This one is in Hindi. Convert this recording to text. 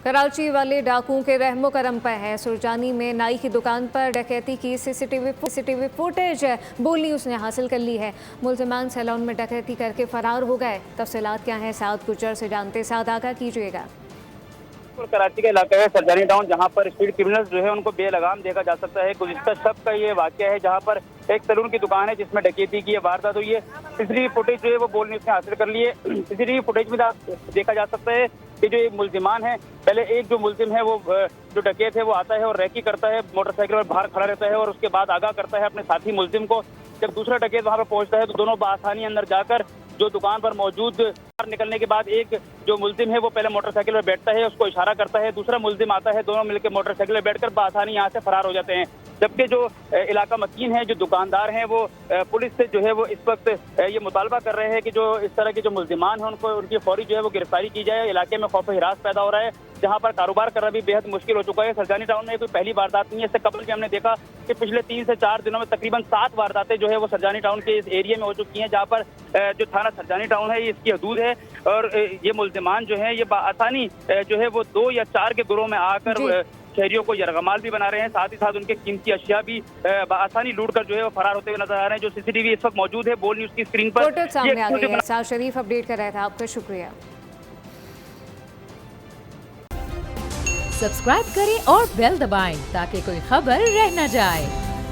कराची वाले डाकुओं के रहमो करम पर है। सुरजानी में नाई की दुकान पर डकैती की सीसीटीवी फुटेज बोल न्यूज़ ने हासिल कर ली है। मुलजिमान सैलून में डकैती करके फरार हो गए। तफसीलात क्या हैं, साउथ गुजर से जानते साथ आगाह कीजिएगा। कराची का इलाका है सरजानी टाउन, जहां पर स्ट्रीट क्रिमिनल्स जो है उनको बेलगाम देखा जा सकता है। गुज़िश्ता शब का ये वाकया है जहां पर एक सैलून की दुकान है जिसमें डकैती की वारदात हुई है। सीसीटीवी फुटेज जो है वो बोल न्यूज़ ने हासिल कर ली है। सीसीटीवी फुटेज में देखा जा सकता है कि जो एक मुलजिमान है, पहले एक जो मुलजिम है वो जो डकैत है वो आता है और रैकी करता है, मोटरसाइकिल पर बाहर खड़ा रहता है और उसके बाद आगाह करता है अपने साथी मुलजिम को। जब दूसरा डकैत वहां पर पहुंचता है तो दोनों बआसानी अंदर जाकर जो दुकान पर मौजूद निकलने के बाद एक जो मुलजिम है वो पहले मोटरसाइकिल पर बैठता है, उसको इशारा करता है, दूसरा मुलजिम आता है, दोनों मिलकर मोटरसाइकिल पर बैठकर बआसानी यहाँ से फरार हो जाते हैं। जबकि जो इलाका मकीन है, जो दुकानदार हैं, वो पुलिस से जो है वो इस वक्त ये मुतालबा कर रहे हैं कि जो इस तरह के जो मुलजिमान हैं उनको उनकी फौरी जो है वो गिरफ्तारी की जाए। इलाके में खौफ हिरास पैदा हो रहा है जहाँ पर कारोबार करना भी बेहद मुश्किल हो चुका है। सरजानी टाउन में कोई पहली वारदात नहीं है। इससे कबल के हमने देखा कि पिछले 3 से 4 दिनों में तकरीबन 7 वारदातें जो है वो सरजानी टाउन के इस एरिया में हो चुकी हैं, जहाँ पर जो थाना सरजानी टाउन है इसकी हदूद है। और ये मुलजिमान जो है ये आसानी जो है वो 2 या 4 के ग्रोह में आकर शहरियों को यरगमाल भी बना रहे हैं, साथ ही साथ उनके कीमती अशिया भी आसानी लूट कर जो है वो फरार होते हुए नजर आ रहे हैं। जो सीसीटीवी इस वक्त मौजूद है बोल न्यूज़ की स्क्रीन पर सामने आ गई है। साल शरीफ अपडेट कर रहा था, आपका शुक्रिया। सब्सक्राइब करें और बेल दबाएं ताकि कोई खबर रह न जाए।